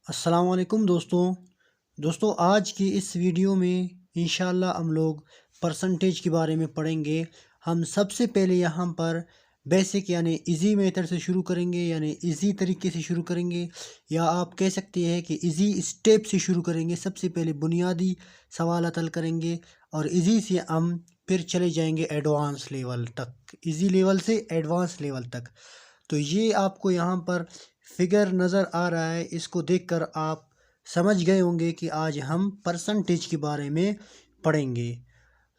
अस्सलाम वालेकुम दोस्तों आज की इस वीडियो में इंशाल्लाह हम लोग परसेंटेज के बारे में पढ़ेंगे। हम सबसे पहले यहाँ पर बेसिक यानी इजी मेथड से शुरू करेंगे, यानी इजी तरीके से शुरू करेंगे, या आप कह सकते हैं कि इजी स्टेप से शुरू करेंगे। सबसे पहले बुनियादी सवाल हल करेंगे और इजी से हम फिर चले जाएंगे एडवांस लेवल तक, इजी लेवल से एडवांस लेवल तक। तो ये आपको यहाँ पर फिगर नज़र आ रहा है, इसको देखकर आप समझ गए होंगे कि आज हम परसेंटेज के बारे में पढ़ेंगे।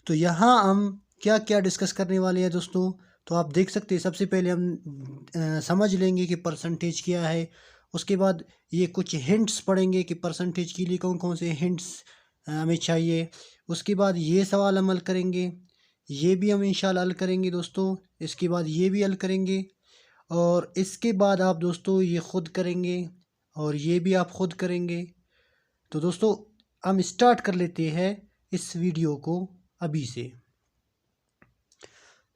तो यहाँ हम क्या क्या डिस्कस करने वाले हैं दोस्तों, तो आप देख सकते हैं। सबसे पहले हम समझ लेंगे कि परसेंटेज क्या है। उसके बाद ये कुछ हिंट्स पढ़ेंगे कि परसेंटेज के लिए कौन कौन से हिंट्स हमें चाहिए। उसके बाद ये सवाल हम हल करेंगे, ये भी हम इंशाल्लाह हल करेंगे दोस्तों। इसके बाद ये भी हल करेंगे और इसके बाद आप दोस्तों ये ख़ुद करेंगे और ये भी आप ख़ुद करेंगे। तो दोस्तों हम स्टार्ट कर लेते हैं इस वीडियो को अभी से।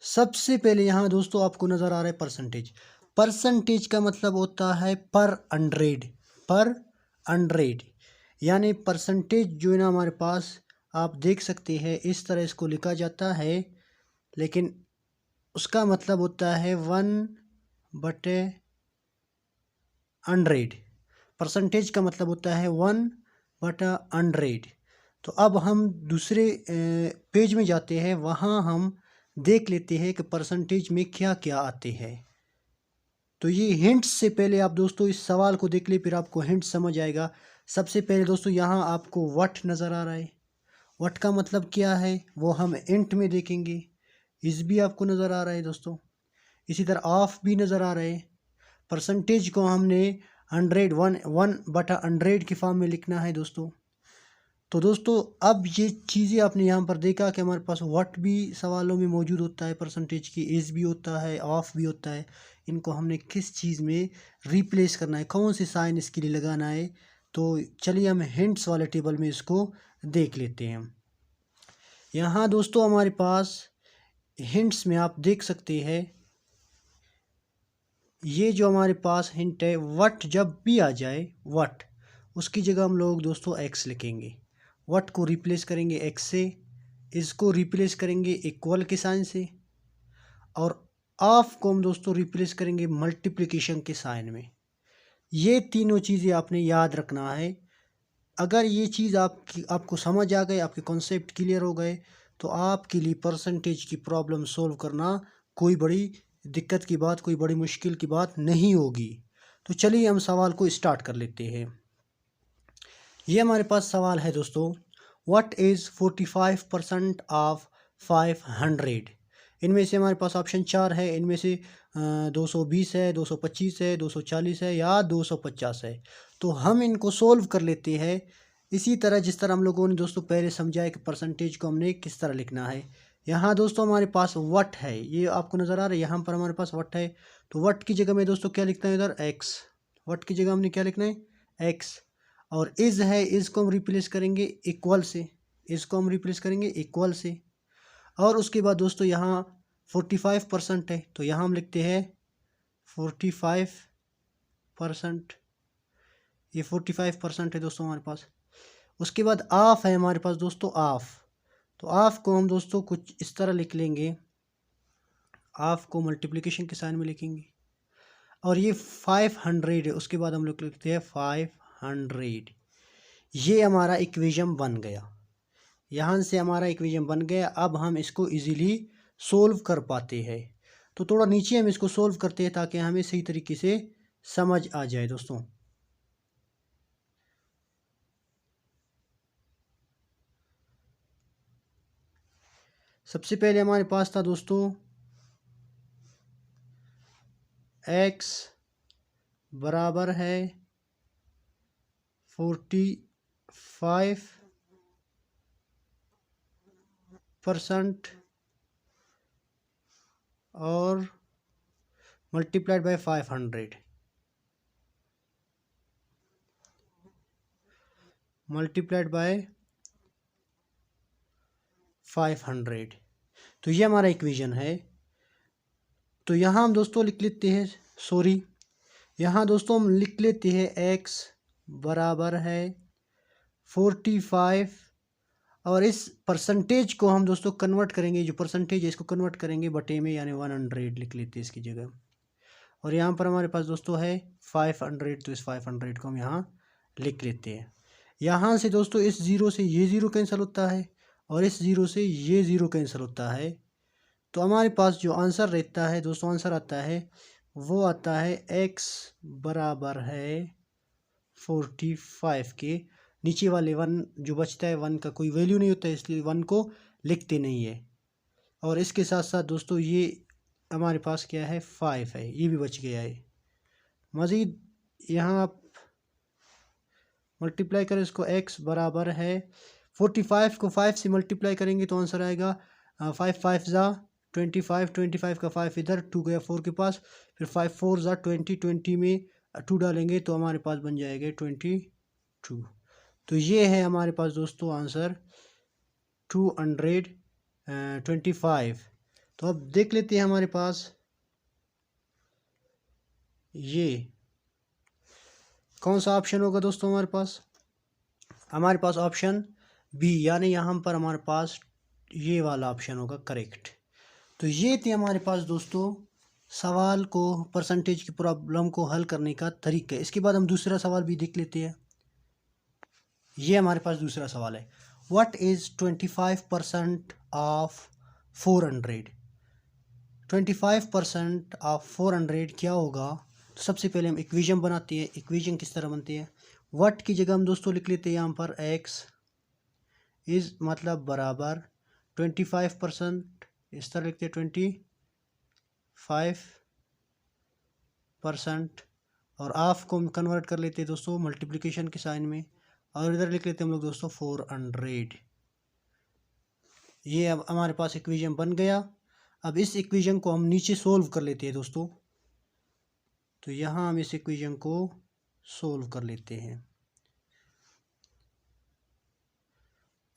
सबसे पहले यहाँ दोस्तों आपको नज़र आ रहा है परसेंटेज। परसेंटेज का मतलब होता है पर हंड्रेड, पर हंड्रेड। यानी परसेंटेज जो है ना हमारे पास, आप देख सकते हैं इस तरह इसको लिखा जाता है, लेकिन उसका मतलब होता है 1/100। परसेंटेज का मतलब होता है 1/100। तो अब हम दूसरे पेज में जाते हैं, वहाँ हम देख लेते हैं कि परसेंटेज में क्या क्या आते हैं। तो ये हिंट्स से पहले आप दोस्तों इस सवाल को देख ले, फिर आपको हिंट समझ आएगा। सबसे पहले दोस्तों यहाँ आपको वट नज़र आ रहा है। वट का मतलब क्या है वो हम इंट में देखेंगे। इस भी आपको नज़र आ रहा है दोस्तों। इसी तरह ऑफ भी नज़र आ रहे हैं। परसेंटेज को हमने 1/100 की फॉर्म में लिखना है दोस्तों। तो दोस्तों अब ये चीज़ें आपने यहाँ पर देखा कि हमारे पास व्हाट भी सवालों में मौजूद होता है, परसेंटेज की इज़ भी होता है, ऑफ भी होता है। इनको हमने किस चीज़ में रिप्लेस करना है, कौन से साइन इसके लिए लगाना है। तो चलिए हम हिंट्स वाले टेबल में इसको देख लेते हैं। यहाँ दोस्तों हमारे पास हिंट्स में आप देख सकते हैं, ये जो हमारे पास हिंट है, वट जब भी आ जाए वट, उसकी जगह हम लोग दोस्तों एक्स लिखेंगे। वट को रिप्लेस करेंगे एक्स से, इसको रिप्लेस करेंगे इक्वल के साइन से, और ऑफ को हम दोस्तों रिप्लेस करेंगे मल्टीप्लिकेशन के साइन में। ये तीनों चीज़ें आपने याद रखना है। अगर ये चीज़ आपको समझ आ गए, आपके कॉन्सेप्ट क्लियर हो गए, तो आपके लिए परसेंटेज की प्रॉब्लम सॉल्व करना कोई बड़ी दिक्कत की बात, कोई बड़ी मुश्किल की बात नहीं होगी। तो चलिए हम सवाल को स्टार्ट कर लेते हैं। ये हमारे पास सवाल है दोस्तों, व्हाट इज़ 45% ऑफ 500। इनमें से हमारे पास ऑप्शन 4 है। इनमें से 220 है, 225 है, 240 है या 250 है। तो हम इनको सोल्व कर लेते हैं इसी तरह जिस तरह हम लोगों ने दोस्तों पहले समझा है कि परसेंटेज को हमने किस तरह लिखना है। यहाँ दोस्तों हमारे पास वट है, ये आपको नज़र आ रहा है, यहाँ पर हमारे पास वट है। तो वट की जगह में दोस्तों क्या लिखना है इधर, एक्स। वट की जगह हमने क्या लिखना है, एक्स। और इज़ है, इज़ को हम रिप्लेस करेंगे इक्वल से, इज़ को हम रिप्लेस करेंगे इक्वल से। और उसके बाद दोस्तों यहाँ 45% है, तो यहाँ हम लिखते हैं 45%। ये 45% है दोस्तों हमारे पास। उसके बाद ऑफ है हमारे पास दोस्तों, ऑफ। तो ऑफ को हम दोस्तों कुछ इस तरह लिख लेंगे, ऑफ को मल्टीप्लिकेशन के साइन में लिखेंगे। और ये 500 है, उसके बाद हम लोग लिखते हैं 500। ये हमारा इक्वेशन बन गया, यहाँ से हमारा इक्वेशन बन गया। अब हम इसको इजीली सोल्व कर पाते हैं। तो थोड़ा नीचे हम इसको सोल्व करते हैं ताकि हमें सही तरीके से समझ आ जाए दोस्तों। सबसे पहले हमारे पास था दोस्तों x बराबर है 45% और मल्टीप्लाइड बाय 500, मल्टीप्लाइड बाय 500। तो ये हमारा इक्वेशन है। तो यहाँ हम दोस्तों लिख लेते हैं, सॉरी, यहाँ दोस्तों हम लिख लेते हैं x बराबर है 45 और इस परसेंटेज को हम दोस्तों कन्वर्ट करेंगे, जो परसेंटेज है इसको कन्वर्ट करेंगे बटे में, यानी 100 लिख लेते हैं इसकी जगह। और यहाँ पर हमारे पास दोस्तों है 500, तो इस 500 को हम यहाँ लिख लेते हैं। यहाँ से दोस्तों इस ज़ीरो से ये ज़ीरो कैंसिल होता है और इस ज़ीरो से ये ज़ीरो कैंसिल होता है, तो हमारे पास जो आंसर रहता है दोस्तों, आंसर आता है वो आता है x बराबर है 45 के। नीचे वाले 1 जो बचता है 1 का कोई वैल्यू नहीं होता है, इसलिए 1 को लिखते नहीं है। और इसके साथ साथ दोस्तों ये हमारे पास क्या है 5 है, ये भी बच गया है। मज़ीद यहाँ आप मल्टीप्लाई करें इसको, x बराबर है 45 को 5 से मल्टीप्लाई करेंगे तो आंसर आएगा 5 5 ज़ा 25, 25 का 5 इधर, 2 गया 4 के पास, फिर 5 4 ज़ा 20, 20 में 2 डालेंगे तो हमारे पास बन जाएगा 22। तो ये है हमारे पास दोस्तों आंसर 225। तो अब देख लेते हैं हमारे पास ये कौन सा ऑप्शन होगा दोस्तों। हमारे पास ऑप्शन बी, यानी यहाँ पर हमारे पास ये वाला ऑप्शन होगा करेक्ट। तो ये थे हमारे पास दोस्तों सवाल को, परसेंटेज की प्रॉब्लम को हल करने का तरीका। इसके बाद हम दूसरा सवाल भी देख लेते हैं। ये हमारे पास दूसरा सवाल है, व्हाट इज़ 25% ऑफ 400। 25% ऑफ 400 क्या होगा। तो सबसे पहले हम इक्वेशन बनाते हैं। इक्वेशन किस तरह बनती है, व्हाट की जगह हम दोस्तों लिख लेते हैं यहाँ पर x इज़ मतलब बराबर 25%, इस तरह लिखते हैं 25%, और ऑफ को हम कन्वर्ट कर लेते हैं दोस्तों मल्टीप्लिकेशन के साइन में, और इधर लिख लेते हैं हम लोग दोस्तों 400। ये अब हमारे पास इक्वेशन बन गया। अब इस इक्वेशन को हम नीचे सोल्व कर लेते हैं दोस्तों। तो यहाँ हम इस इक्वेशन को सोल्व कर लेते हैं।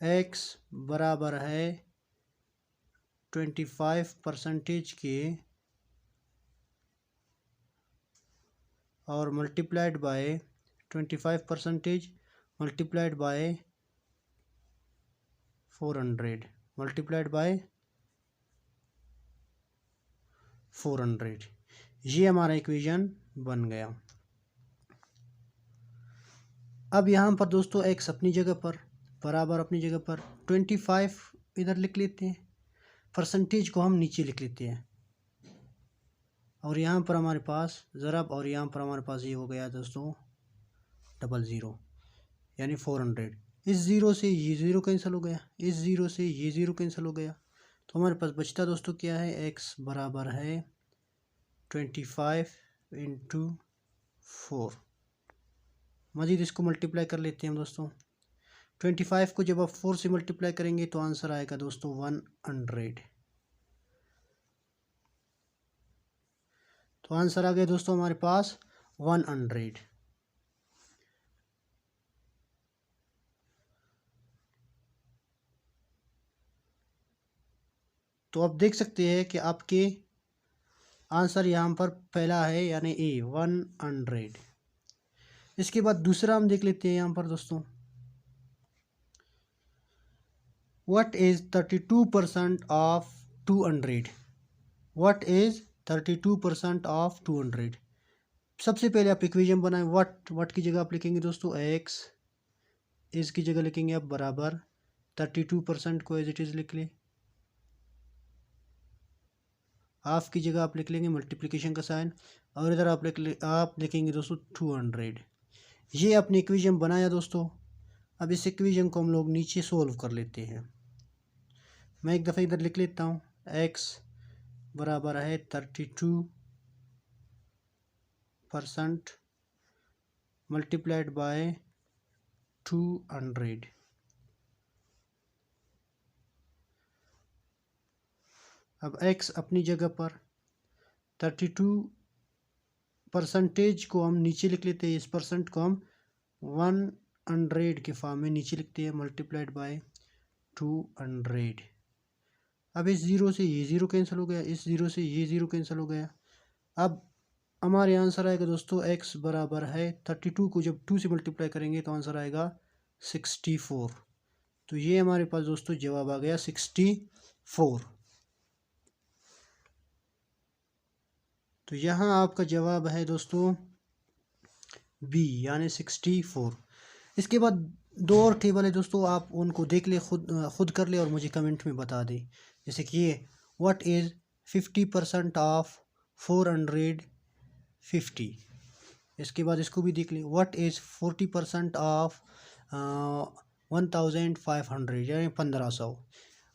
x बराबर है 25% के और multiplied by 25% multiplied by 400 multiplied by 400। ये हमारा इक्वेशन बन गया। अब यहाँ पर दोस्तों x अपनी जगह पर बराबर अपनी जगह पर 25 इधर लिख लेते हैं, परसेंटेज को हम नीचे लिख लेते हैं, और यहाँ पर हमारे पास ज़रब, और यहाँ पर हमारे पास ये हो गया दोस्तों 00, यानी 400। इस ज़ीरो से ये ज़ीरो कैंसिल हो गया, इस ज़ीरो से ये ज़ीरो कैंसिल हो गया, तो हमारे पास बचता दोस्तों क्या है, x बराबर है 25 इंटू 4। मज़ीद इसको मल्टीप्लाई कर लेते हैं हम दोस्तों। 25 को जब आप 4 से मल्टीप्लाई करेंगे तो आंसर आएगा दोस्तों 100। तो आंसर आ गया दोस्तों हमारे पास 100। तो आप देख सकते हैं कि आपके आंसर यहाँ पर पहला है, यानी ए 100। इसके बाद दूसरा हम देख लेते हैं यहाँ पर दोस्तों, what is 32% of 200। What is 32% of 200। सबसे पहले आप इक्वेशन बनाएं। व्हाट की जगह आप लिखेंगे दोस्तों x, इसकी जगह लिखेंगे आप बराबर 32% को एज इट इज़ लिख लें, हाफ की जगह आप लिख लेंगे मल्टीप्लिकेशन का साइन, और इधर आप लिखेंगे दोस्तों 200। ये अपनी इक्वेशन बनाया दोस्तों। अब इस इक्वेशन को हम लोग नीचे सोल्व कर लेते हैं। मैं एक दफ़ा इधर लिख लेता हूँ, x बराबर है 32% मल्टीप्लाइड बाय 200। अब x अपनी जगह पर 32% को हम नीचे लिख लेते हैं, इस परसेंट को हम 100 के फॉर्म में नीचे लिखते हैं, मल्टीप्लाइड बाय 200। अब इस ज़ीरो से ये ज़ीरो कैंसिल हो गया, इस ज़ीरो से ये ज़ीरो कैंसिल हो गया। अब हमारे आंसर आएगा दोस्तों x बराबर है 32 को जब 2 से मल्टीप्लाई करेंगे तो आंसर आएगा 64। तो ये हमारे पास दोस्तों जवाब आ गया 64। तो यहाँ आपका जवाब है दोस्तों बी यानी 64। इसके बाद दो और टेबल है दोस्तों, आप उनको देख ले, खुद कर ले और मुझे कमेंट में बता दे। जैसे कि ये व्हाट इज़ 50% ऑफ 450। इसके बाद इसको भी देख ले, व्हाट इज़ 40% ऑफ 1500 यानी 1500।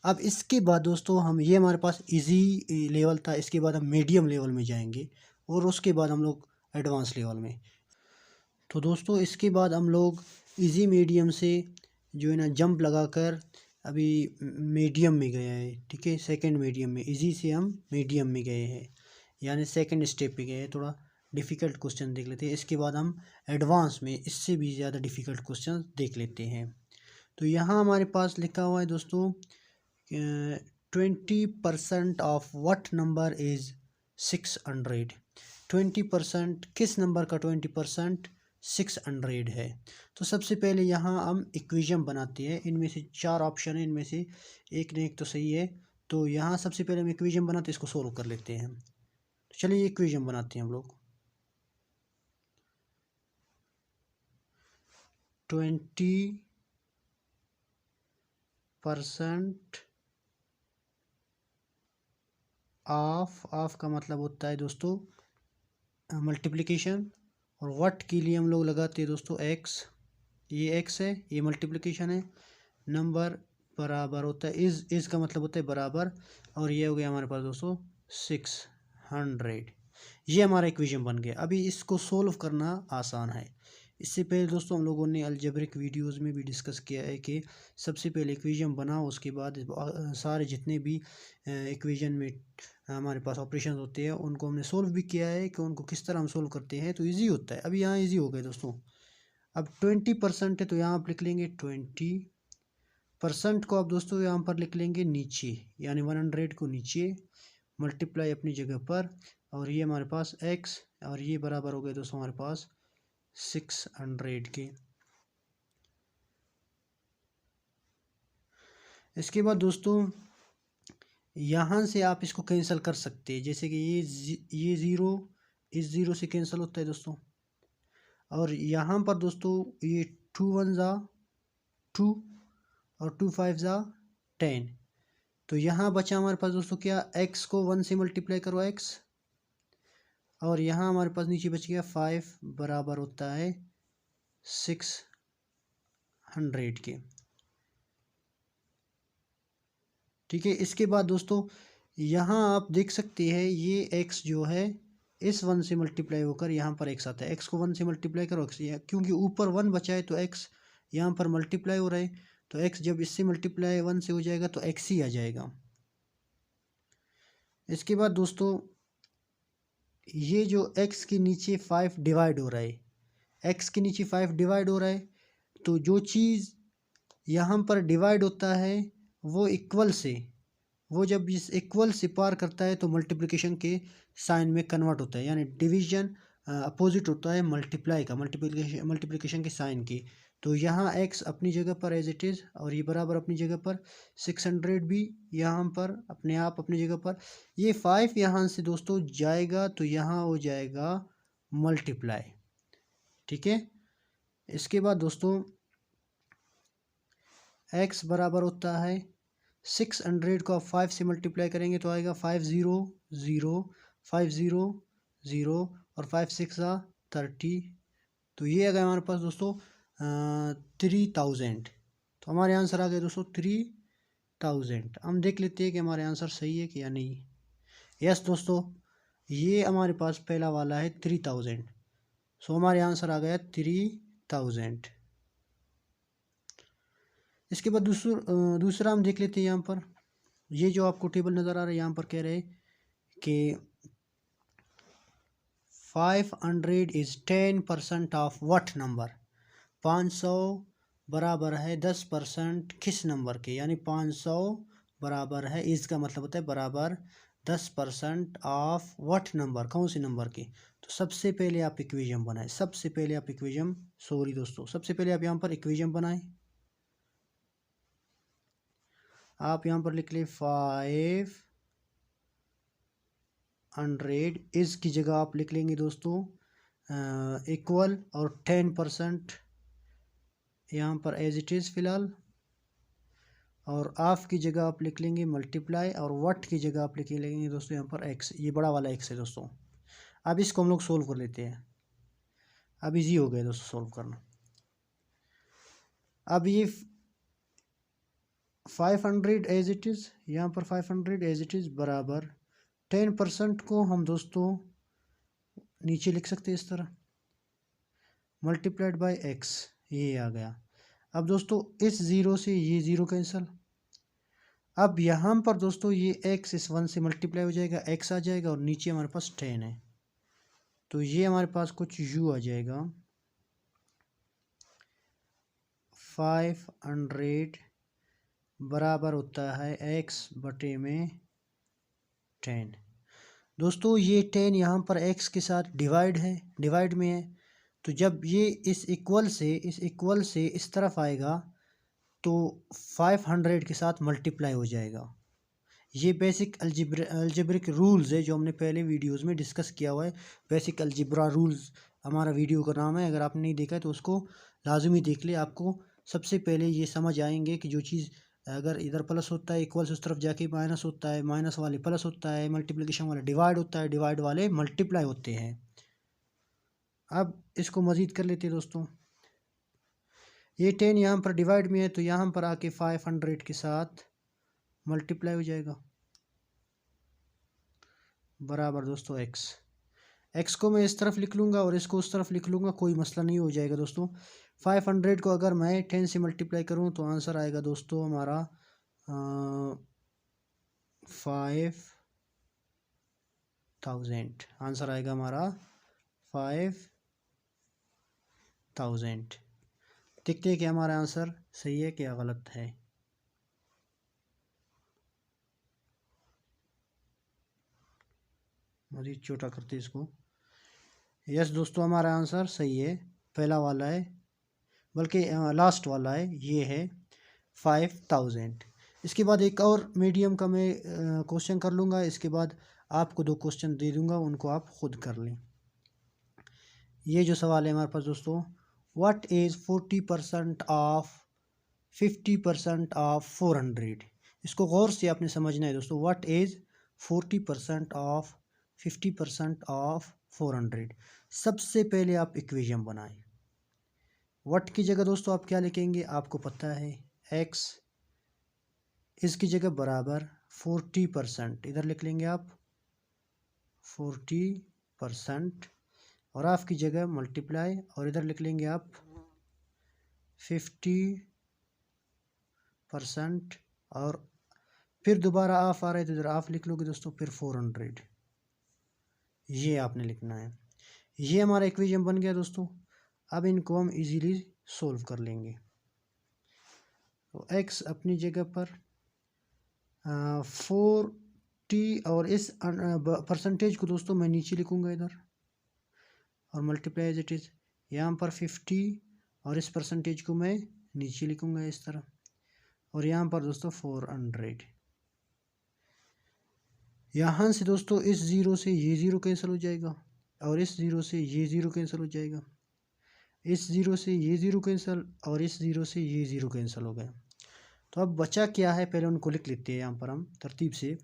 अब इसके बाद दोस्तों हम, ये हमारे पास इजी लेवल था, इसके बाद हम मीडियम लेवल में जाएंगे और उसके बाद हम लोग एडवांस लेवल में। तो दोस्तों इसके बाद हम लोग इजी मीडियम से जो है ना जंप लगाकर अभी मीडियम में गए हैं। ठीक है, सेकंड मीडियम में, इजी से हम मीडियम में गए हैं यानी सेकंड स्टेप पे गए हैं। थोड़ा डिफ़िकल्ट क्वेश्चन देख लेते हैं, इसके बाद हम एडवांस में इससे भी ज़्यादा डिफ़िकल्ट क्वेश्चन देख लेते हैं। तो यहाँ हमारे पास लिखा हुआ है दोस्तों 20% ऑफ व्हाट नंबर इज़ 600। 20% किस नंबर का 20% 600 है। तो सबसे पहले यहाँ हम इक्वेशन बनाते हैं। इनमें से 4 ऑप्शन है, इनमें से एक न एक तो सही है। तो यहाँ सबसे पहले हम इक्वेशन बनाते हैं, इसको सोल्व कर लेते हैं। तो चलिए इक्वेशन बनाते हैं हम लोग। 20% ऑफ का मतलब होता है दोस्तों मल्टीप्लिकेशन, और व्हाट के लिए हम लोग लगाते हैं दोस्तों एक्स। ये एक्स है, ये मल्टीप्लिकेशन है। नंबर बराबर होता है इज़ का मतलब होता है बराबर, और ये हो गया हमारे पास दोस्तों 600। ये हमारा इक्वेशन बन गया। अभी इसको सोल्व करना आसान है। इससे पहले दोस्तों हम लोगों ने अलजेब्रिक वीडियोस में भी डिस्कस किया है कि सबसे पहले इक्वेशन बनाओ, उसके बाद सारे जितने भी इक्वेशन में हमारे पास ऑपरेशन होते हैं उनको हमने सोल्व भी किया है कि उनको किस तरह हम सोल्व करते हैं, तो ईजी होता है। अभी यहाँ ईजी हो गए दोस्तों। अब 20% है तो यहाँ आप लिख लेंगे 20% को आप दोस्तों यहाँ पर लिख लेंगे नीचे, यानी 100 को नीचे, मल्टीप्लाई अपनी जगह पर, और ये हमारे पास x, और ये बराबर हो गए दोस्तों हमारे पास 600 के। इसके बाद दोस्तों यहाँ से आप इसको कैंसिल कर सकते हैं, जैसे कि ये ज़ीरो इस ज़ीरो से कैंसिल होता है दोस्तों, और यहाँ पर दोस्तों ये 2 1 ज़ा 2 और 2 5 ज़ा 10। तो यहाँ बचा हमारे पास दोस्तों क्या, x को 1 से मल्टीप्लाई करो x, और यहाँ हमारे पास नीचे बच गया 5 बराबर होता है 600 के। ठीक है, इसके बाद दोस्तों यहाँ आप देख सकते हैं ये x जो है इस 1 से मल्टीप्लाई होकर यहाँ पर x आता है। x को 1 से मल्टीप्लाई करो x, क्योंकि ऊपर 1 बचा है तो x यहाँ पर मल्टीप्लाई हो रहा है, तो x जब इससे मल्टीप्लाई 1 से हो जाएगा तो x ही आ जाएगा। इसके बाद दोस्तों ये जो x के नीचे 5 डिवाइड हो रहा है, x के नीचे 5 डिवाइड हो रहा है, तो जो चीज़ यहाँ पर डिवाइड होता है वो इक्वल से, वो जब इस इक्वल से पार करता है तो मल्टीप्लिकेशन के साइन में कन्वर्ट होता है, यानी डिवीजन अपोजिट होता है मल्टीप्लाई का, मल्टीप्लिकेशन के साइन की। तो यहाँ x अपनी जगह पर एज इट इज़, और ये बराबर अपनी जगह पर, 600 भी यहाँ पर अपने आप अपनी जगह पर। ये 5 यहाँ से दोस्तों जाएगा तो यहाँ हो जाएगा मल्टीप्लाई। ठीक है, इसके बाद दोस्तों x बराबर होता है 600 को आप 5 से मल्टीप्लाई करेंगे तो आएगा 5 0 0 5 0 0 और 5 6 30। तो ये आ गया हमारे पास दोस्तों 3000। तो हमारे आंसर आ गए दोस्तों 3000। हम देख लेते हैं कि हमारे आंसर सही है कि या नहीं। यस दोस्तों, ये हमारे पास पहला वाला है 3000। सो हमारे आंसर आ गया 3000। इसके बाद दूसरा हम देख लेते हैं। यहाँ पर ये जो आपको टेबल नज़र आ रहा है, यहाँ पर कह रहे हैं कि 500 इज़ 10% ऑफ व्हाट नंबर। 500 बराबर है 10% किस नंबर के, यानी 500 बराबर है, इज़ का मतलब होता है बराबर 10% ऑफ व्हाट नंबर, कौन से नंबर के। तो सबसे पहले आप इक्वेशन बनाएं, सबसे पहले आप इक्वेशन, सॉरी दोस्तों, सबसे पहले आप यहाँ पर इक्वेशन बनाएं। आप यहाँ पर लिख लें 500 इस की जगह आप लिख लेंगे दोस्तों इक्वल और 10% यहाँ पर एज इट इज़ फ़िलहाल, और ऑफ की जगह आप लिख लेंगे मल्टीप्लाई, और व्हाट की जगह आप लिख लेंगे दोस्तों यहाँ पर एक्स, ये बड़ा वाला एक्स है दोस्तों। अब इसको हम लोग सोल्व कर लेते हैं। अब इजी हो गया दोस्तों सोल्व करना। अब ये 500 एज इट इज़, यहाँ पर 500 एज इट इज़ बराबर 10% को हम दोस्तों नीचे लिख सकते हैं इस तरह, मल्टीप्लाइड बाय एक्स, ये आ गया। अब दोस्तों इस ज़ीरो से ये ज़ीरो कैंसिल। अब यहाँ पर दोस्तों ये एक्स इस 1 से मल्टीप्लाई हो जाएगा, एक्स आ जाएगा, और नीचे हमारे पास 10 है, तो ये हमारे पास कुछ यू आ जाएगा। 500 बराबर होता है एक्स बटे में 10। दोस्तों ये 10 यहाँ पर x के साथ डिवाइड है, डिवाइड में है, तो जब ये इस इक्वल से इस तरफ आएगा तो 500 के साथ मल्टीप्लाई हो जाएगा। ये बेसिक अलजेब्रिक रूल्स है जो हमने पहले वीडियोस में डिस्कस किया हुआ है। बेसिक अलजेब्रा रूल्स हमारा वीडियो का नाम है, अगर आपने नहीं देखा है तो उसको लाजमी देख ले। आपको सबसे पहले ये समझ आएंगे कि जो चीज़ अगर इधर प्लस होता है इक्वल्स उस तरफ जाके माइनस होता है, माइनस वाले प्लस होता है, मल्टीप्लिकेशन वाले डिवाइड होता है, डिवाइड वाले मल्टीप्लाई होते हैं। अब इसको मज़ीद कर लेते हैं दोस्तों। ये 10 यहाँ पर डिवाइड में है, तो यहाँ पर आके 500 के साथ मल्टीप्लाई हो जाएगा, बराबर दोस्तों एक्स को मैं इस तरफ लिख लूँगा और इसको उस तरफ लिख लूँगा, कोई मसला नहीं हो जाएगा दोस्तों। 500 को अगर मैं 10 से मल्टीप्लाई करूँ तो आंसर आएगा दोस्तों हमारा 5000। आंसर आएगा हमारा 5000। देखते हैं कि हमारा आंसर सही है क्या गलत है। मज़ीद छोटा करते इसको। यस दोस्तों हमारा आंसर सही है, पहला वाला है, बल्कि लास्ट वाला है, ये है 5000। इसके बाद एक और मीडियम का मैं क्वेश्चन कर लूँगा, इसके बाद आपको 2 क्वेश्चन दे दूँगा, उनको आप खुद कर लें। ये जो सवाल है हमारे पास दोस्तों, व्हाट इज़ 40% ऑफ 50% ऑफ 400। इसको गौर से आपने समझना है दोस्तों। What is 40% of 50% of 400। सबसे पहले आप इक्वेशन बनाएं। व्हाट की जगह दोस्तों आप क्या लिखेंगे, आपको पता है एक्स, इसकी जगह बराबर 40%, इधर लिख लेंगे आप 40%, और आपकी जगह मल्टीप्लाई, और इधर लिख लेंगे आप 50%, और फिर दोबारा ऑफ आ रहा है तो इधर ऑफ लिख लोगे दोस्तों, फिर 400, ये आपने लिखना है। ये हमारा इक्वेशन बन गया दोस्तों। अब इनको हम इजीली सोल्व कर लेंगे। तो x अपनी जगह पर 40, और इस परसेंटेज को दोस्तों मैं नीचे लिखूँगा इधर, और मल्टीप्लाई एज इट इज़, यहाँ पर 50 और इस परसेंटेज को मैं नीचे लिखूँगा इस तरह, और यहाँ पर दोस्तों 400। यहाँ से दोस्तों इस ज़ीरो से ये ज़ीरो कैंसिल हो जाएगा, और इस ज़ीरो से ये ज़ीरो कैंसिल हो जाएगा, इस ज़ीरो से ये ज़ीरो कैंसिल, और इस ज़ीरो से ये ज़ीरो कैंसिल हो गया। तो अब बचा क्या है, पहले उनको लिख लेते हैं यहाँ पर हम तरतीब से।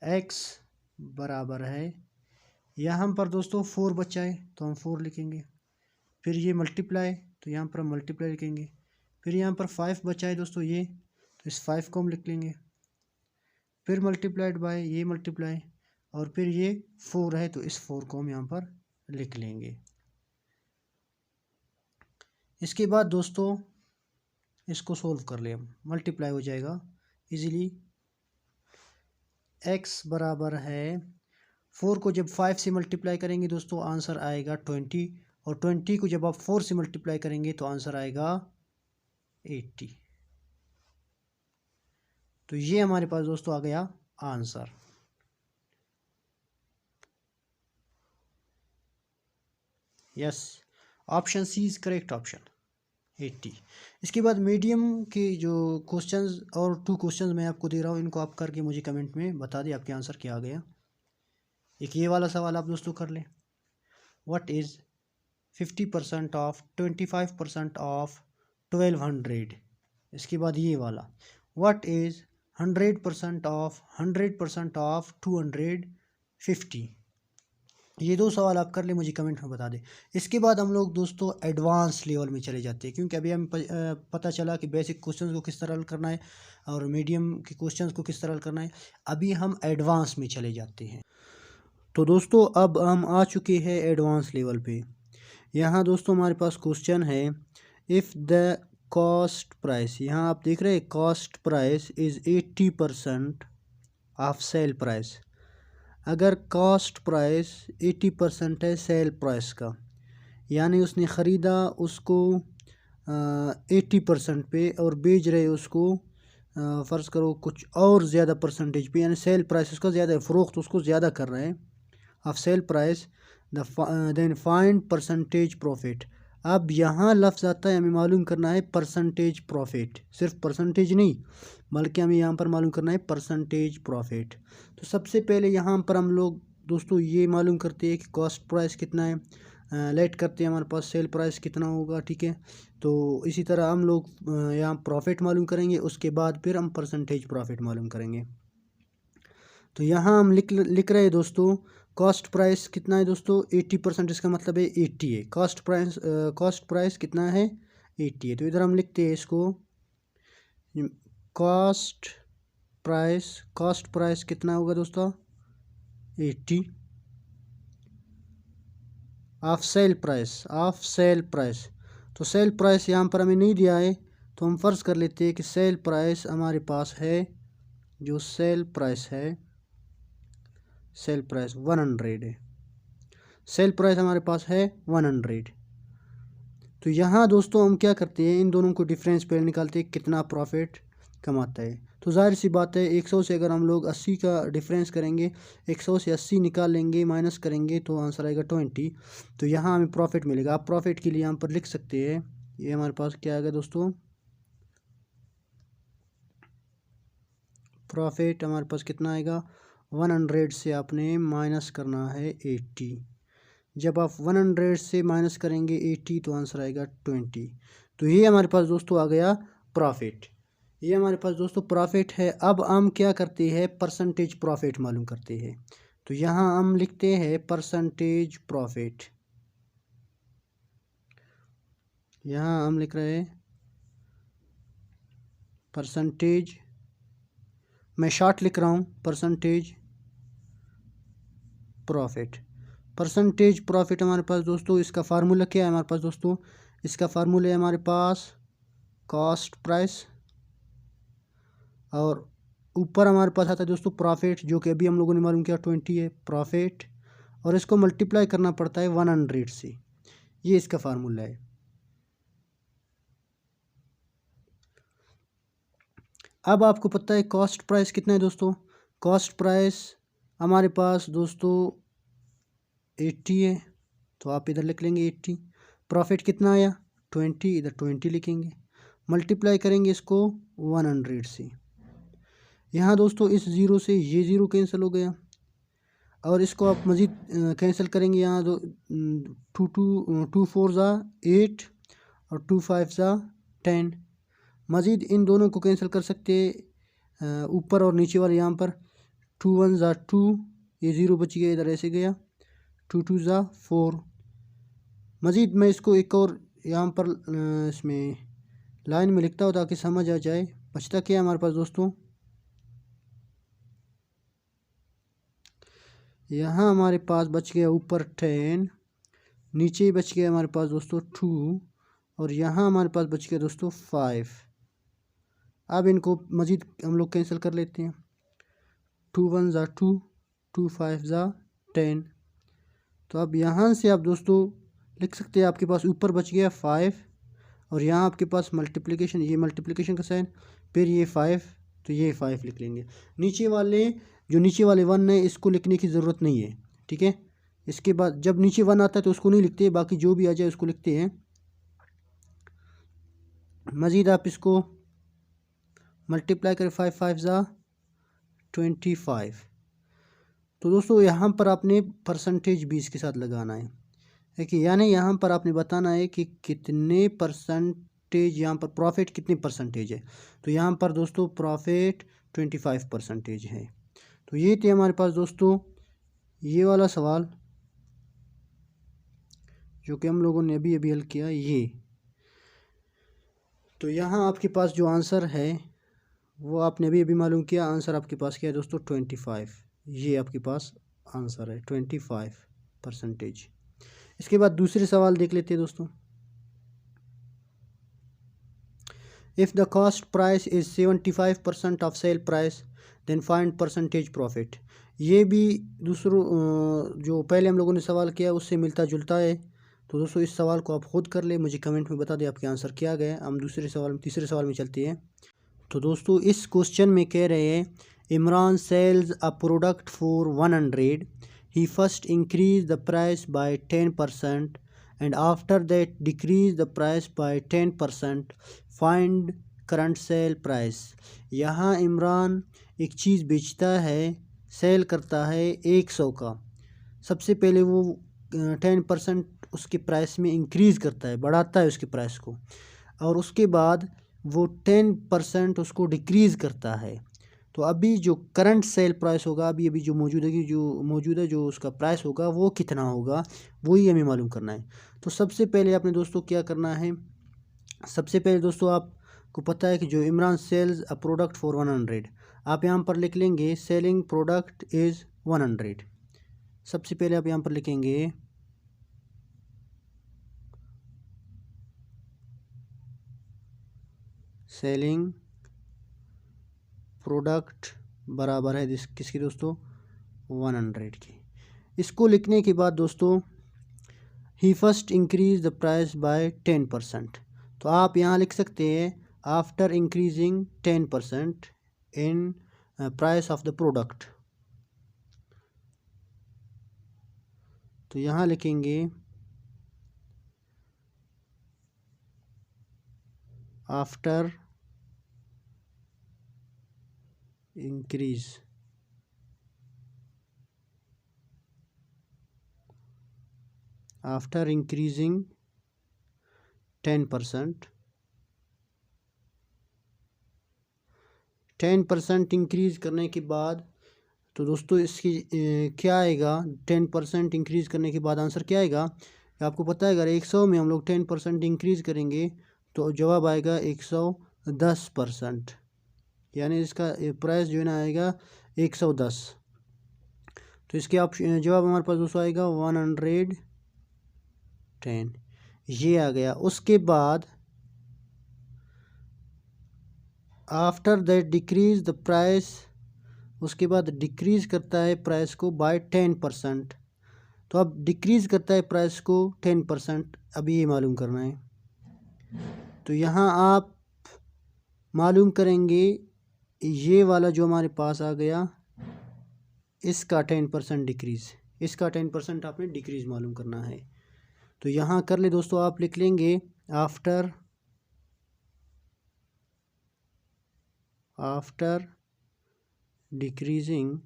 x बराबर है, यहाँ पर दोस्तों 4 बचा है तो हम 4 लिखेंगे, फिर ये मल्टीप्लाई, तो यहाँ पर हम मल्टीप्लाई लिखेंगे, फिर यहाँ पर 5 बचा है दोस्तों ये, तो इस 5 को हम लिख लेंगे, फिर मल्टीप्लाइड बाय ये मल्टीप्लाई, और फिर ये 4 है तो इस 4 को हम यहाँ पर लिख लेंगे। इसके बाद दोस्तों इसको सोल्व कर ले, हम मल्टीप्लाई हो जाएगा इजीली। x बराबर है 4 को जब 5 से मल्टीप्लाई करेंगे दोस्तों आंसर आएगा 20, और 20 को जब आप 4 से मल्टीप्लाई करेंगे तो आंसर आएगा 80। तो ये हमारे पास दोस्तों आ गया answer. Yes, option C is correct option 80। इसके बाद मीडियम के जो क्वेश्चंस और 2 क्वेश्चंस मैं आपको दे रहा हूँ, इनको आप करके मुझे कमेंट में बता दें आपके आंसर क्या आ गया। एक ये वाला सवाल आप दोस्तों कर लें, व्हाट इज़ 50% ऑफ 25% ऑफ 1200। इसके बाद ये वाला, व्हाट इज़ 100% ऑफ 100% ऑफ 250। ये 2 सवाल आप कर ले, मुझे कमेंट में बता दें। इसके बाद हम लोग दोस्तों एडवांस लेवल में चले जाते हैं, क्योंकि अभी हमें पता चला कि बेसिक क्वेश्चंस को किस तरह हल करना है और मीडियम के क्वेश्चंस को किस तरह हल करना है। अभी हम एडवांस में चले जाते हैं। तो दोस्तों अब हम आ चुके हैं एडवांस लेवल पे। यहाँ दोस्तों हमारे पास क्वेश्चन है, इफ़ द कॉस्ट प्राइस, यहाँ आप देख रहे हैं cost price is 80% of sale price. अगर कॉस्ट प्राइस 80% है सेल प्राइस का, यानी उसने ख़रीदा उसको 80% पे और बेच रहे उसको फ़र्ज़ करो कुछ और ज़्यादा परसेंटेज पे, यानी सेल प्राइस उसका ज़्यादा है, फ़रोख्त उसको ज़्यादा कर रहे हैं off sale price, then find percentage profit. अब यहाँ लफ्ज़ आता है, हमें मालूम करना है परसेंटेज प्रॉफिट, सिर्फ परसेंटेज नहीं बल्कि हमें यहाँ पर मालूम करना है परसेंटेज प्रॉफिट। तो सबसे पहले यहाँ पर हम लोग दोस्तों ये मालूम करते हैं कि कॉस्ट प्राइस कितना है, लेट करते हैं हमारे पास सेल प्राइस कितना होगा, ठीक है। तो इसी तरह हम लोग यहाँ प्रॉफिट मालूम करेंगे, उसके बाद फिर हम परसेंटेज प्रॉफिट मालूम करेंगे। तो यहाँ हम लिख रहे हैं दोस्तों, कॉस्ट प्राइस कितना है दोस्तों 80%, इसका मतलब है 80 है। कॉस्ट प्राइस कितना है 80 है। तो इधर हम लिखते हैं इसको, कॉस्ट प्राइस कितना होगा दोस्तों 80 ऑफ सेल प्राइस। तो सेल प्राइस यहाँ पर हमें नहीं दिया है, तो हम फ़र्ज़ कर लेते हैं कि सेल प्राइस हमारे पास है, जो सेल प्राइस है 100 है। सेल प्राइस हमारे पास है 100। तो यहाँ दोस्तों हम क्या करते हैं, इन दोनों को डिफरेंस पे निकालते हैं कितना प्रॉफिट कमाता है। तो जाहिर सी बात है 100 से अगर हम लोग 80 का डिफरेंस करेंगे, 100 से 80 निकाल लेंगे, माइनस करेंगे तो आंसर आएगा 20। तो यहाँ हमें प्रॉफिट मिलेगा। आप प्रॉफिट के लिए यहाँ पर लिख सकते हैं, ये हमारे पास क्या आएगा दोस्तों, प्रॉफिट हमारे पास कितना आएगा, 100 से आपने माइनस करना है 80। जब आप 100 से माइनस करेंगे 80 तो आंसर आएगा 20। तो ये हमारे पास दोस्तों आ गया प्रॉफिट, ये हमारे पास दोस्तों प्रॉफिट है। अब हम क्या करते हैं, परसेंटेज प्रॉफिट मालूम करते हैं। तो यहाँ हम लिखते हैं परसेंटेज प्रॉफिट, यहाँ हम लिख रहे हैं परसेंटेज, मैं शॉर्ट लिख रहा हूँ, परसेंटेज प्रॉफिट हमारे पास दोस्तों, इसका फार्मूला क्या है हमारे पास दोस्तों, इसका फार्मूला है हमारे पास कॉस्ट प्राइस, और ऊपर हमारे पास आता है दोस्तों प्रॉफिट, जो कि अभी हम लोगों ने मालूम किया 20 है प्रॉफिट, और इसको मल्टीप्लाई करना पड़ता है 100 से। ये इसका फार्मूला है। अब आपको पता है कॉस्ट प्राइस कितना है दोस्तों, कॉस्ट प्राइस हमारे पास दोस्तों 80 है, तो आप इधर लिख लेंगे 80। प्रॉफिट कितना आया 20, इधर 20 लिखेंगे, मल्टीप्लाई करेंगे इसको 100 से। यहाँ दोस्तों इस ज़ीरो से ये ज़ीरो कैंसिल हो गया, और इसको आप मज़ीद कैंसिल करेंगे, यहाँ दो 2 4 ज़ा 8 और 2 5 ज़ा 10। मज़ीद इन दोनों को कैंसिल कर सकते हैं, ऊपर और नीचे वाले, यहाँ पर 2 1 ज़ा 2, ये ज़ीरो बच गया, इधर ऐसे गया, 2 2 ज़ा 4। मज़ीद मैं इसको एक और यहाँ पर इसमें लाइन में लिखता हूँ ताकि समझ आ जाए। बचता क्या है हमारे पास दोस्तों, यहाँ हमारे पास बच गया ऊपर 10, नीचे बच गया हमारे पास दोस्तों 2, और यहाँ हमारे पास बच गया दोस्तों 5। अब इनको मज़ीद हम लोग कैंसिल कर लेते हैं, 2 1 ज़ा 2, 2 5 ज़ा 10। तो अब यहाँ से आप दोस्तों लिख सकते हैं, आपके पास ऊपर बच गया 5, और यहाँ आपके पास मल्टीप्लिकेशन, ये मल्टीप्लिकेशन का साइन, फिर ये 5, तो ये 5 लिख लेंगे। नीचे वाले 1 है इसको लिखने की ज़रूरत नहीं है, ठीक है, इसके बाद जब नीचे 1 आता है तो उसको नहीं लिखते, बाकी जो भी आ जाए उसको लिखते हैं। मज़ीद आप इसको मल्टीप्लाई करें, 5 5 ज़ा 25। तो दोस्तों यहाँ पर आपने परसेंटेज भी इसके साथ लगाना है, देखिए, यानी यहाँ पर आपने बताना है कि कितने परसेंटेज, यहाँ पर प्रॉफिट कितने परसेंटेज है। तो यहाँ पर दोस्तों प्रॉफिट 25% है। तो ये थे हमारे पास दोस्तों ये वाला सवाल जो कि हम लोगों ने अभी अभी हल किया ये। तो यहाँ आपके पास जो आंसर है वो आपने अभी अभी मालूम किया, आंसर आपके पास क्या है दोस्तों 25। ये आपके पास आंसर है 25%। इसके बाद दूसरे सवाल देख लेते हैं दोस्तों। If the cost price is 75% of sale price then find percentage profit. ये भी दूसरों जो पहले हम लोगों ने सवाल किया उससे मिलता जुलता है। तो दोस्तों इस सवाल को आप खुद कर ले, मुझे कमेंट में बता दें आपके आंसर क्या गए। हम तीसरे सवाल में चलते हैं। तो दोस्तों इस क्वेश्चन में कह रहे हैं Imran sells a product for 100, he first increase the price by 10% and after that decrease the price by 10%, find current sale price। यहाँ इमरान एक चीज़ बेचता है, सेल करता है 100 का। सबसे पहले वो 10% उसके प्राइस में इंक्रीज़ करता है, बढ़ाता है उसके प्राइस को, और उसके बाद वो 10% उसको डिक्रीज़ करता है। तो अभी जो करंट सेल प्राइस होगा, अभी जो मौजूदा जो उसका प्राइस होगा वो कितना होगा, वही हमें मालूम करना है। तो सबसे पहले आपने दोस्तों क्या करना है, सबसे पहले दोस्तों आपको पता है कि जो Imran sells a product for 100, आप यहाँ पर लिख लेंगे सेलिंग प्रोडक्ट इज़ 100। सबसे पहले आप यहाँ पर लिखेंगे सेलिंग प्रोडक्ट बराबर है किसकी दोस्तों, 100 की। इसको लिखने के बाद दोस्तों he first increase the price by 10%। तो आप यहाँ लिख सकते हैं after increasing 10% in price of the product. तो यहाँ लिखेंगे after increase after increasing 10% 10% increase करने के बाद तो दोस्तों इसकी क्या आएगा, 10% इंक्रीज़ करने के बाद आंसर क्या आएगा, आपको पता है अगर 100 में हम लोग 10% इंक्रीज़ करेंगे तो जवाब आएगा 110%, यानी इसका प्राइस जो है ना आएगा 110। तो इसके आप जवाब हमारे पास दोस्तों आएगा 110, ये आ गया। उसके बाद after that decrease the price, उसके बाद डिक्रीज़ करता है प्राइस को बाय 10%। तो अब डिक्रीज़ करता है प्राइस को 10%, अभी ये मालूम करना है। तो यहाँ आप मालूम करेंगे ये वाला जो हमारे पास आ गया इसका 10% डिक्रीज़, इसका 10% आपने डिक्रीज़ मालूम करना है। तो यहाँ कर ले दोस्तों, आप लिख लेंगे आफ्टर decreasing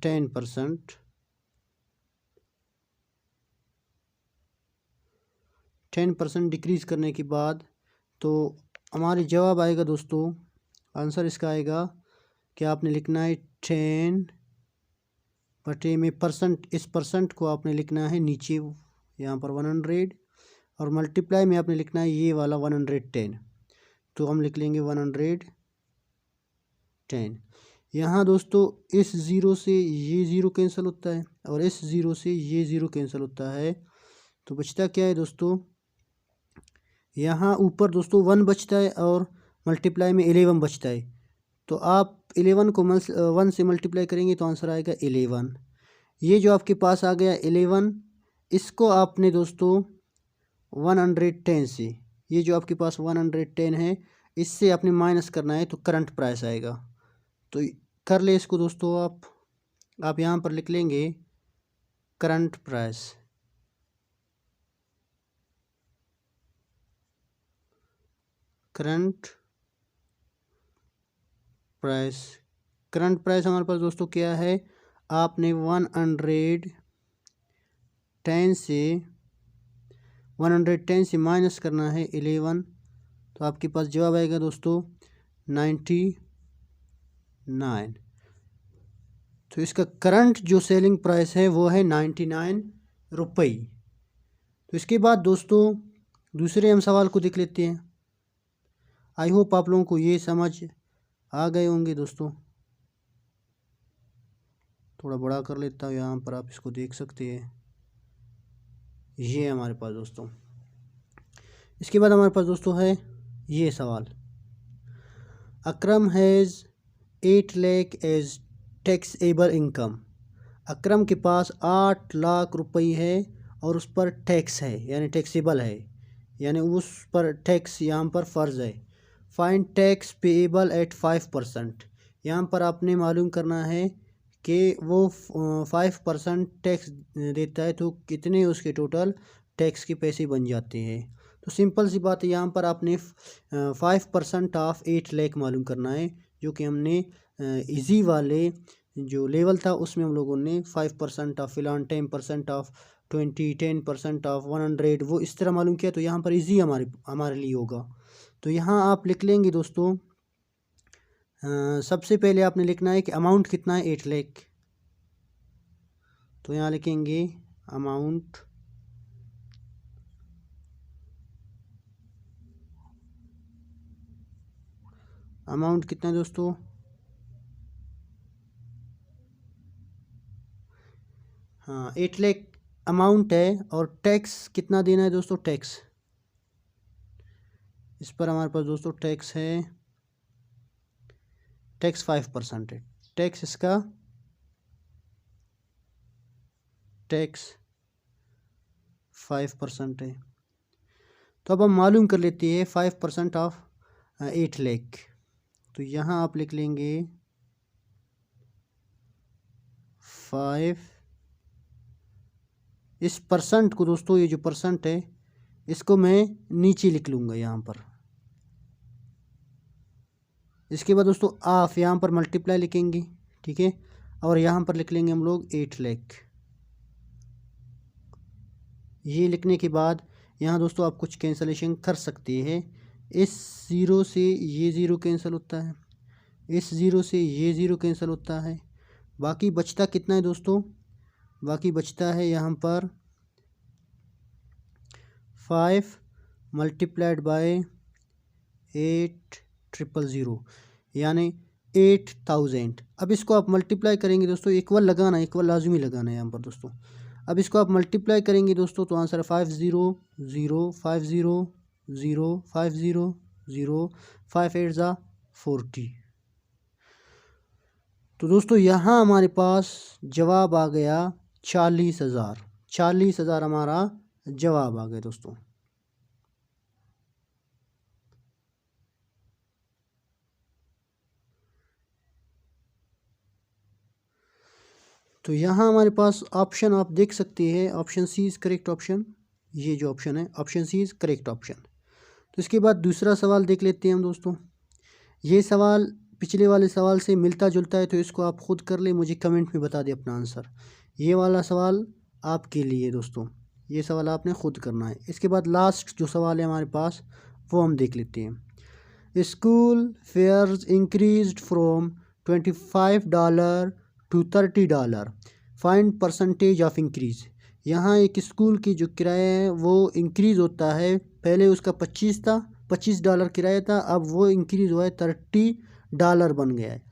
10% 10% डिक्रीज़ करने के बाद तो हमारे जवाब आएगा दोस्तों, आंसर इसका आएगा कि आपने लिखना है 10 बटे में परसेंट, इस परसेंट को आपने लिखना है नीचे यहाँ पर 100 और मल्टीप्लाई में आपने लिखना है ये वाला 110। तो हम लिख लेंगे 110। यहाँ दोस्तों इस ज़ीरो से ये ज़ीरो कैंसिल होता है और इस ज़ीरो से ये ज़ीरो कैंसिल होता है। तो बचता क्या है दोस्तों, यहाँ ऊपर दोस्तों 1 बचता है और मल्टीप्लाई में 11 बचता है। तो आप 11 को 1 से मल्टीप्लाई करेंगे तो आंसर आएगा 11। ये जो आपके पास आ गया 11, इसको आपने दोस्तों 110 से, ये जो आपके पास 110 है इससे आपने माइनस करना है तो करंट प्राइस आएगा। तो कर ले इसको दोस्तों। आप यहाँ पर लिख लेंगे करंट प्राइस। करंट प्राइस हमारे पास दोस्तों क्या है, आपने 110 से माइनस करना है 11, तो आपके पास जवाब आएगा दोस्तों 99। तो इसका करंट जो सेलिंग प्राइस है वो है 99 रुपये। तो इसके बाद दोस्तों दूसरे हम सवाल को देख लेते हैं। आई होप आप लोगों को ये समझ आ गए होंगे दोस्तों। थोड़ा बड़ा कर लेता हूँ, यहाँ पर आप इसको देख सकते हैं। ये है हमारे पास दोस्तों। इसके बाद हमारे पास दोस्तों है ये सवाल, Akram has 8 lakh as taxable income. Akram के पास 8 लाख रुपए है और उस पर टैक्स है, यानी टैक्सेबल है, यानी उस पर टैक्स यहाँ पर फ़र्ज़ है। Find tax payable eight 5%। यहाँ पर आपने मालूम करना है कि वो 5% टैक्स देता है तो कितने उसके टोटल टैक्स के पैसे बन जाते हैं। तो सिंपल सी बात है, यहाँ पर आपने 5% ऑफ 8 लाख मालूम करना है, जो कि हमने इजी वाले जो लेवल था उसमें हम लोगों ने 5% ऑफ फिलहाल 10% ऑफ 20, 10% ऑफ 100 वो इस तरह मालूम किया। तो यहाँ पर इजी हमारे लिए होगा। तो यहाँ आप लिख लेंगे दोस्तों, सबसे पहले आपने लिखना है कि अमाउंट कितना है 8 लाख। तो यहाँ लिखेंगे अमाउंट कितना है दोस्तों, हाँ 8 लाख अमाउंट है। और टैक्स कितना देना है दोस्तों, टैक्स इस पर हमारे पास दोस्तों टैक्स है, टैक्स 5% है। टैक्स इसका टैक्स 5% है। तो अब हम मालूम कर लेते हैं 5% ऑफ 8 लाख। तो यहाँ आप लिख लेंगे 5, इस परसेंट को दोस्तों, ये जो परसेंट है इसको मैं नीचे लिख लूँगा यहाँ पर। इसके बाद दोस्तों आप यहाँ पर मल्टीप्लाई लिखेंगे, ठीक है, और यहाँ पर लिख लेंगे हम लोग 8 लाख। ये लिखने के बाद यहाँ दोस्तों आप कुछ कैंसलेशन कर सकते हैं। इस ज़ीरो से ये ज़ीरो कैंसिल होता है, इस ज़ीरो से ये ज़ीरो कैंसिल होता है। बाकी बचता कितना है दोस्तों, बाकी बचता है यहाँ पर 5 मल्टीप्लाइड बाय 8,000 यानी 8000। अब इसको आप मल्टीप्लाई करेंगे दोस्तों, इक्वल लगाना, इक्वल लाजमी लगाना है यहाँ पर दोस्तों। अब इसको आप मल्टीप्लाई करेंगे दोस्तों तो आंसर है 500,050,050,0 5 8 ज़ा 40। तो दोस्तों यहाँ हमारे पास जवाब आ गया 40,000। 40,000 हमारा जवाब आ गया दोस्तों। तो यहाँ हमारे पास ऑप्शन आप देख सकते हैं, option C is correct option. ये जो ऑप्शन है option C is correct option. तो इसके बाद दूसरा सवाल देख लेते हैं हम दोस्तों। ये सवाल पिछले वाले सवाल से मिलता जुलता है, तो इसको आप खुद कर ले, मुझे कमेंट में बता दें अपना आंसर। ये वाला सवाल आपके लिए दोस्तों, ये सवाल आपने खुद करना है। इसके बाद लास्ट जो सवाल है हमारे पास वो हम देख लेते हैं। School fares increased from $25 to $30। Find percentage of increase. यहाँ एक स्कूल की जो किराया है वो इंक्रीज़ होता है, पहले उसका 25 था, $25 किराया था, अब वो इंक्रीज़ हुआ है $30 बन गया है।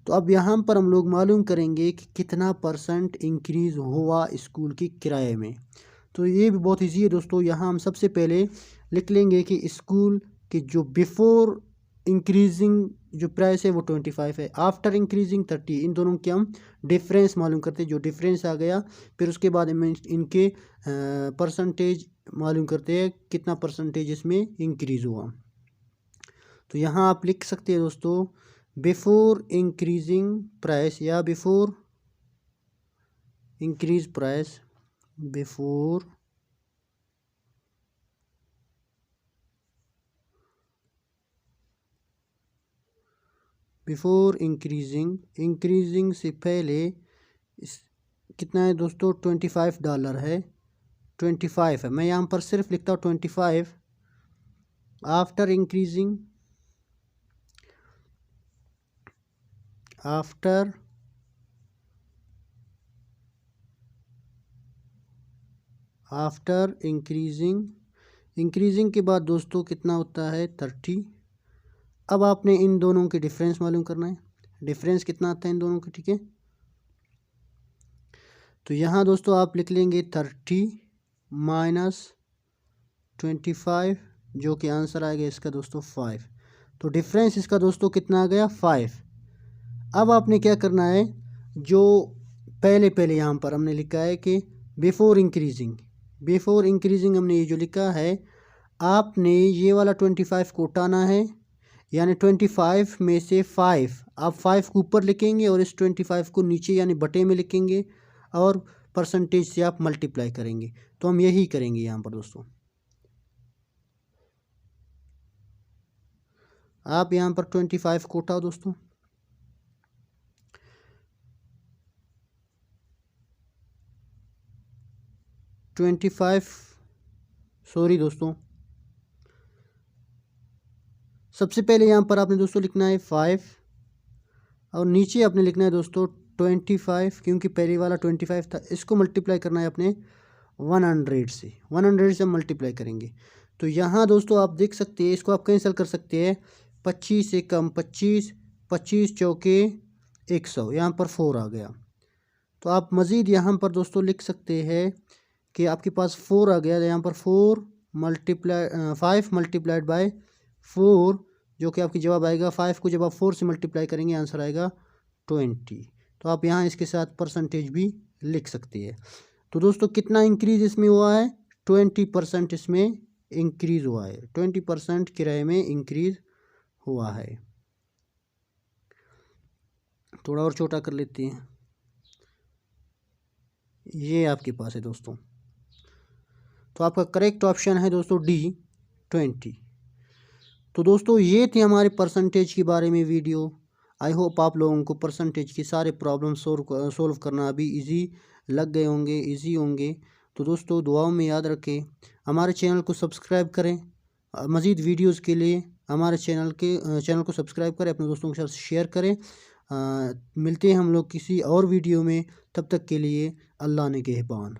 तो अब यहाँ पर हम लोग मालूम करेंगे कि कितना परसेंट इंक्रीज़ हुआ स्कूल की किराए में। तो ये भी बहुत ईजी है दोस्तों। यहाँ हम सबसे पहले लिख लेंगे कि स्कूल की जो बिफ़ोर इंक्रीजिंग जो प्राइस है वो 25 है, आफ्टर इंक्रीजिंग 30। इन दोनों के हम डिफरेंस मालूम करते हैं, जो डिफरेंस आ गया फिर उसके बाद हम इनके परसेंटेज मालूम करते हैं, कितना परसेंटेज इसमें इंक्रीज़ हुआ। तो यहाँ आप लिख सकते हैं दोस्तों बिफोर इंक्रीजिंग प्राइस या before increase price, before increasing से पहले कितना है दोस्तों, $25 है, 25 है। मैं यहाँ पर सिर्फ लिखता हूँ 25। आफ्टर इंक्रीजिंग, आफ्टर इंक्रीजिंग के बाद दोस्तों कितना होता है 30। अब आपने इन दोनों के डिफरेंस मालूम करना है, डिफरेंस कितना आता है इन दोनों का, ठीक है। तो यहाँ दोस्तों आप लिख लेंगे 30 माइनस 25, जो कि आंसर आएगा इसका दोस्तों 5। तो डिफरेंस इसका दोस्तों कितना आ गया 5। अब आपने क्या करना है, जो पहले यहाँ पर हमने लिखा है कि बिफोर इंक्रीजिंग हमने ये जो लिखा है, आपने ये वाला 25 को उठाना है, यानी 25 में से 5 आप 5 को ऊपर लिखेंगे और इस 25 को नीचे यानी बटे में लिखेंगे और परसेंटेज से आप मल्टीप्लाई करेंगे। तो हम यही करेंगे यहाँ पर दोस्तों। आप यहाँ पर 25 को उठाओ दोस्तों, दोस्तों सबसे पहले यहाँ पर आपने दोस्तों लिखना है 5 और नीचे आपने लिखना है दोस्तों 25, क्योंकि पहले वाला 25 था, इसको मल्टीप्लाई करना है अपने 100 से, 100 से हम मल्टीप्लाई करेंगे। तो यहाँ दोस्तों आप देख सकते हैं, इसको आप कैंसिल कर सकते हैं, 25 से कम 25, 25 चौके 100, यहाँ पर 4 आ गया। तो आप मज़ीद यहाँ पर दोस्तों लिख सकते हैं कि आपके पास 4 आ गया, यहाँ पर 5 मल्टीप्लाइड बाय 4, जो कि आपकी जवाब आएगा 5 को जब आप 4 से मल्टीप्लाई करेंगे आंसर आएगा 20। तो आप यहाँ इसके साथ परसेंटेज भी लिख सकते हैं। तो दोस्तों कितना इंक्रीज इसमें हुआ है, 20% इसमें इंक्रीज़ हुआ है, 20% किराए में इंक्रीज़ हुआ है। थोड़ा और छोटा कर लेते हैं, ये आपके पास है दोस्तों। तो आपका करेक्ट ऑप्शन है दोस्तों डी 20। तो दोस्तों ये थी हमारे परसेंटेज के बारे में वीडियो। आई होप आप लोगों को परसेंटेज की सारे प्रॉब्लम सोल्व करना अभी इजी लग गए होंगे, इजी होंगे। तो दोस्तों दुआओं में याद रखें, हमारे चैनल को सब्सक्राइब करें, मज़ीद वीडियोस के लिए हमारे चैनल को सब्सक्राइब करें, अपने दोस्तों के साथ शेयर करें। मिलते हैं हम लोग किसी और वीडियो में, तब तक के लिए अल्लाह ने निगहबान।